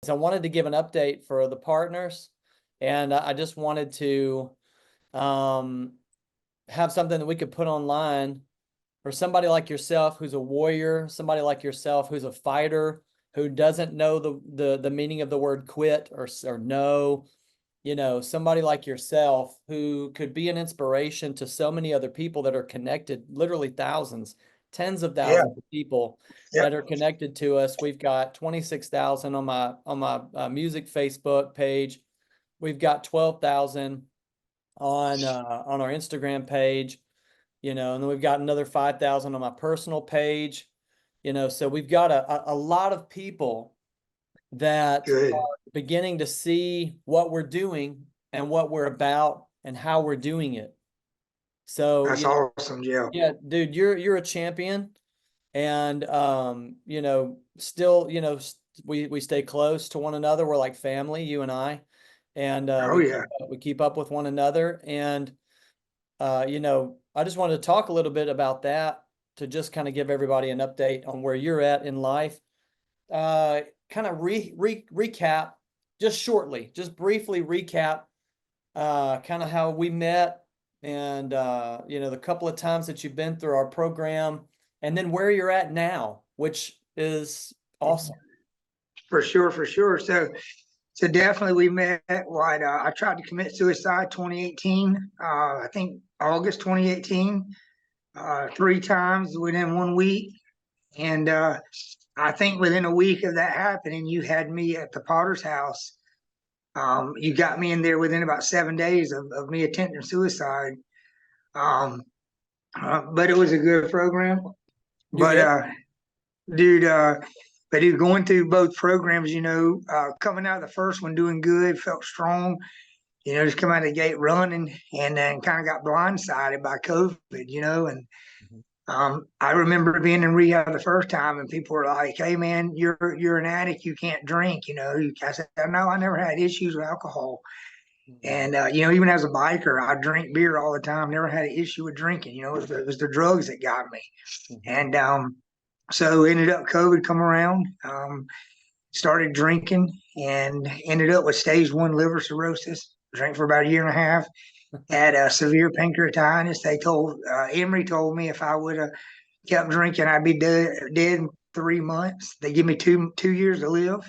I wanted to give an update for the partners, and I just wanted to have something that we could put online for somebody like yourself who's a warrior, somebody like yourself who's a fighter, who doesn't know the meaning of the word quit or no, somebody like yourself who could be an inspiration to so many other people that are connected, literally thousands, tens of thousands of people that are connected to us. We've got 26,000 on my music Facebook page. We've got 12,000 on our Instagram page, and then we've got another 5,000 on my personal page, so we've got a lot of people that are beginning to see what we're doing and what we're about and how we're doing it. So that's awesome. Yeah, dude, you're a champion, and still, we stay close to one another. We're like family, you and I, and we keep up with one another. And I just wanted to talk a little bit about that, to just kind of give everybody an update on where you're at in life. Kind of recap just shortly, just briefly recap kind of how we met, and the couple of times that you've been through our program, and then where you're at now, which is awesome. For sure. So definitely we met. I tried to commit suicide 2018. I think August 2018. 3 times within 1 week, and I think within a week of that happening, you had me at the Potter's house. You got me in there within about 7 days of me attempting suicide. But it was a good program. But dude, going through both programs, coming out of the first one doing good, felt strong, just come out of the gate running, and then kind of got blindsided by COVID, and I remember being in rehab the first time, and people were like, "Hey, man, you're an addict. You can't drink." I said, "No, I never had issues with alcohol." And even as a biker, I drink beer all the time. Never had an issue with drinking. It was the drugs that got me. And so ended up COVID come around. Started drinking and ended up with stage 1 liver cirrhosis. Drank for about a year and a half. Had a severe pancreatitis. Emory told me if I would have kept drinking, I'd be dead in 3 months. They give me two years to live.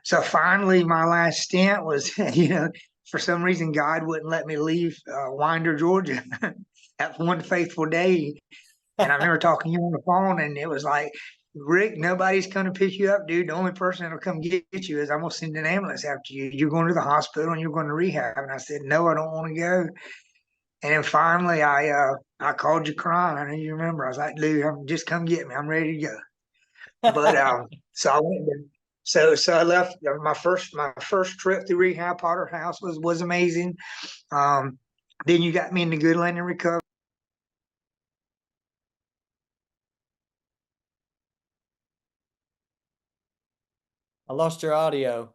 So finally, my last stint was, for some reason, God wouldn't let me leave Winder, Georgia. That one faithful day. And I remember talking to you on the phone, and it was like, "Rick, nobody's going to pick you up, dude. The only person that'll come get you is I'm going to send an ambulance after you. You're going to the hospital and you're going to rehab." And I said, "No, I don't want to go." And then finally, I called you crying. I know you remember. I was like, "Dude, just come get me. I'm ready to go." But so I went. So I left. My first trip through rehab, Potter House was amazing. Then you got me into Good Landing Recovery. I lost your audio.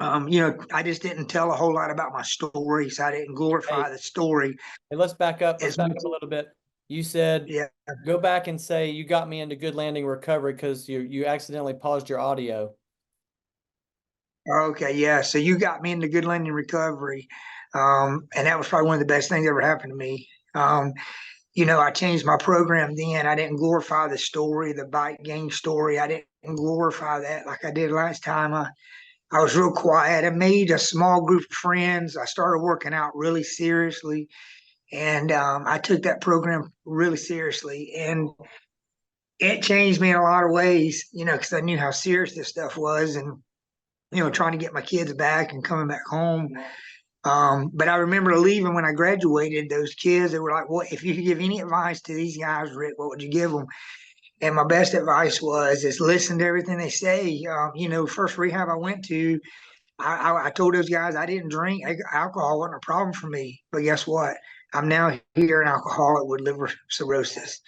I just didn't tell a whole lot about my story, so I didn't glorify the story. Hey, let's back up. Let's back up a little bit. You said, go back and say you got me into Good Landing Recovery because you accidentally paused your audio. Okay, yeah. So you got me into Good Landing Recovery, and that was probably one of the best things that ever happened to me. I changed my program then. I didn't glorify the story, the bike gang story. I didn't glorify that like I did last time. I was real quiet. I made a small group of friends. I started working out really seriously, and I took that program really seriously, and it changed me in a lot of ways. Because I knew how serious this stuff was, and trying to get my kids back and coming back home. But I remember leaving when I graduated. Those kids, they were like, "What if you could give any advice to these guys, Rick? What would you give them?" And my best advice is listen to everything they say. First rehab I went to, I told those guys I didn't drink. Alcohol wasn't a problem for me. But guess what? I'm now here an alcoholic with liver cirrhosis,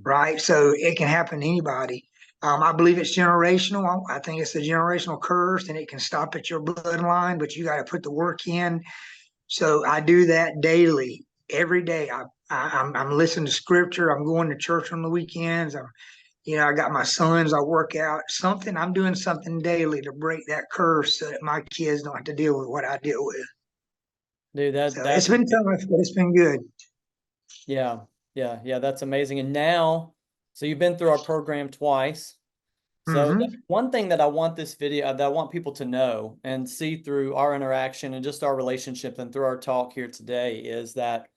right? So it can happen to anybody. I believe it's generational. I think it's a generational curse, and it can stop at your bloodline, but you got to put the work in. So I do that daily, every day. I'm listening to scripture. I'm going to church on the weekends. I'm I got my sons, I work out, something, I'm doing something daily to break that curse so that my kids don't have to deal with what I deal with. Dude, So it's that's been tough, but it's been good. yeah, yeah, that's amazing. And now, so you've been through our program twice. So Hmm. one thing that I want this video, that I want people to know and see through our interaction and just our relationship and through our talk here today is that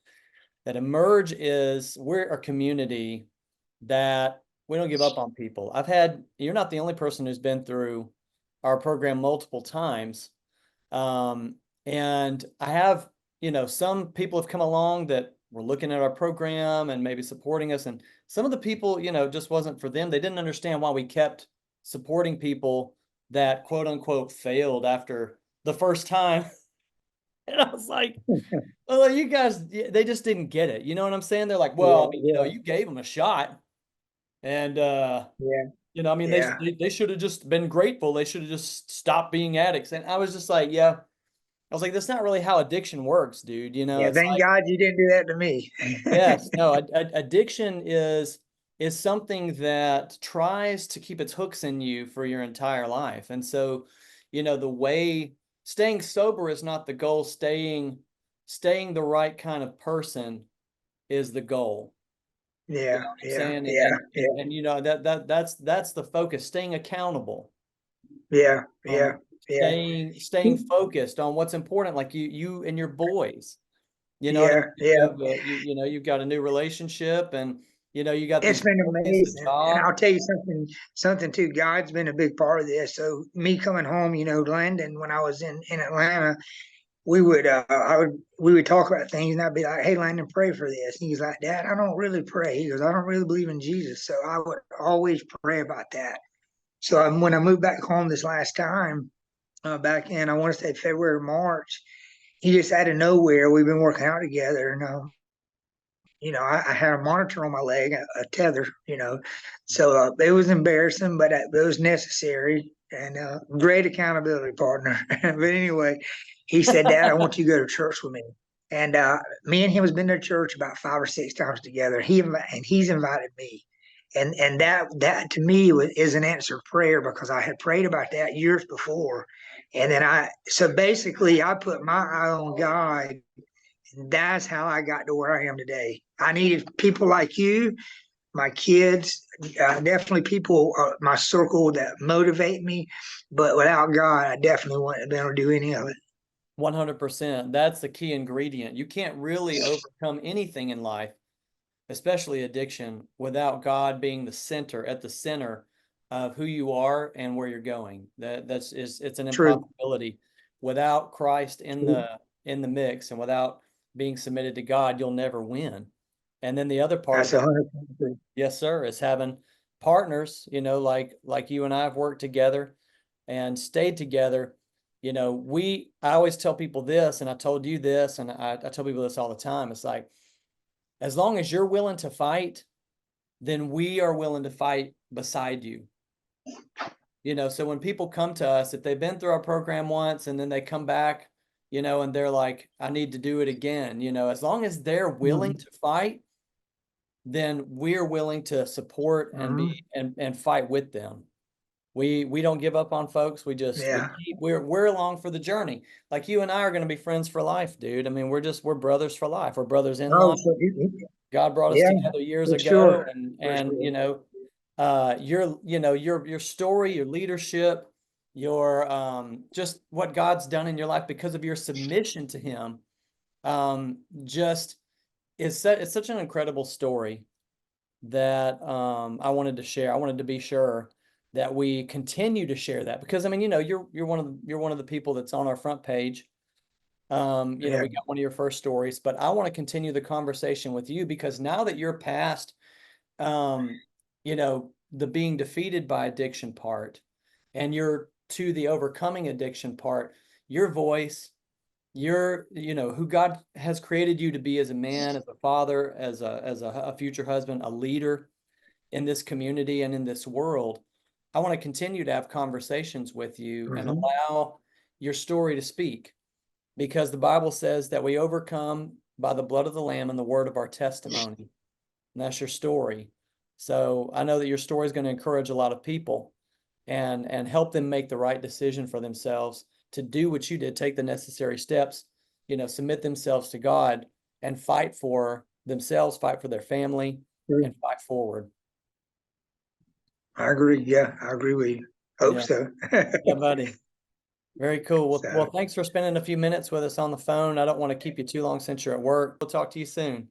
Emerge is, we're a community that we don't give up on people. You're not the only person who's been through our program multiple times. Um, and I have, some people have come along that were looking at our program and maybe supporting us. And some of the people, just wasn't for them. They didn't understand why we kept supporting people that quote unquote failed after the first time. And I was like, well, you guys, they just didn't get it. You know what I'm saying? They're like, well, Yeah, I mean, yeah, you gave them a shot. And, yeah, I mean, yeah, they should have just been grateful. They should have just stopped being addicts. And I was just like, yeah, I was like, that's not really how addiction works, dude. yeah. It's Thank like, God you didn't do that to me. yes, no, addiction is something that tries to keep its hooks in you for your entire life. And so, the way staying sober is not the goal, staying the right kind of person is the goal. You Yeah, know what I'm yeah, saying? yeah, yeah, That's the focus, staying accountable. yeah, yeah, Um, yeah, staying focused on what's important, like you and your boys. You know what I yeah, mean? yeah. You've got a new relationship, and you got It's these been goals, a amazing. And job. I'll tell you something too. God's been a big part of this. So me coming home, Landon, when I was in Atlanta, we would talk about things and I'd be like, hey, Landon, pray for this. And he's like, Dad, I don't really pray. He goes, I don't really believe in Jesus. So I would always pray about that. So when I moved back home this last time, back in, I want to say February, March, he just out of nowhere, we've been working out together. And I had a monitor on my leg, a tether, so it was embarrassing, but it was necessary and great accountability partner. But anyway, he said, Dad, I want you to go to church with me. And me and him has been to church about 5 or 6 times together. And he's invited me. And that to me is an answered prayer because I had prayed about that years before. And then so basically I put my eye on God, that's how I got to where I am today. I needed people like you, my kids, definitely people, my circle that motivate me. But without God, I definitely wouldn't have been able to do any of it. 100%. That's the key ingredient. You can't really overcome anything in life, especially addiction, without God being at the center of who you are and where you're going. It's an True. impossibility. Without Christ True. in the mix and without being submitted to God, you'll never win. And then the other part of That's it, 100% true. yes, sir, is having partners, like you and I have worked together and stayed together. I always tell people this, and I told you this, and I tell people this all the time. It's like, as long as you're willing to fight, then we are willing to fight beside you. So when people come to us, if they've been through our program once and then they come back, and they're like, I need to do it again, as long as they're willing Mhm. to fight, then we're willing to support and Mhm. fight with them. We don't give up on folks. Yeah. We're along for the journey. Like you and I are going to be friends for life, dude. I mean, we're brothers for life. We're brothers in Oh, life. God brought us yeah, together years for ago, sure. For and sure. your story, your leadership, your just what God's done in your life because of your submission to Him, just it's such an incredible story that I wanted to share. I wanted to be sure that we continue to share that because I mean, you're one of the people that's on our front page. Yeah. We got one of your first stories, but I want to continue the conversation with you because now that you're past, um, the being defeated by addiction part, and you're to the overcoming addiction part, your voice, who God has created you to be as a man, as a father, as a future husband, a leader in this community and in this world. I want to continue to have conversations with you and Hmm. allow your story to speak because the Bible says that we overcome by the blood of the Lamb and the word of our testimony. And that's your story. So I know that your story is going to encourage a lot of people and help them make the right decision for themselves to do what you did, take the necessary steps, submit themselves to God and fight for themselves, fight for their family, and fight forward. I agree. Yeah, I agree with you. Hope Yeah. so. Yeah, buddy. Very cool. Well, So, thanks for spending a few minutes with us on the phone. I don't want to keep you too long since you're at work. We'll talk to you soon.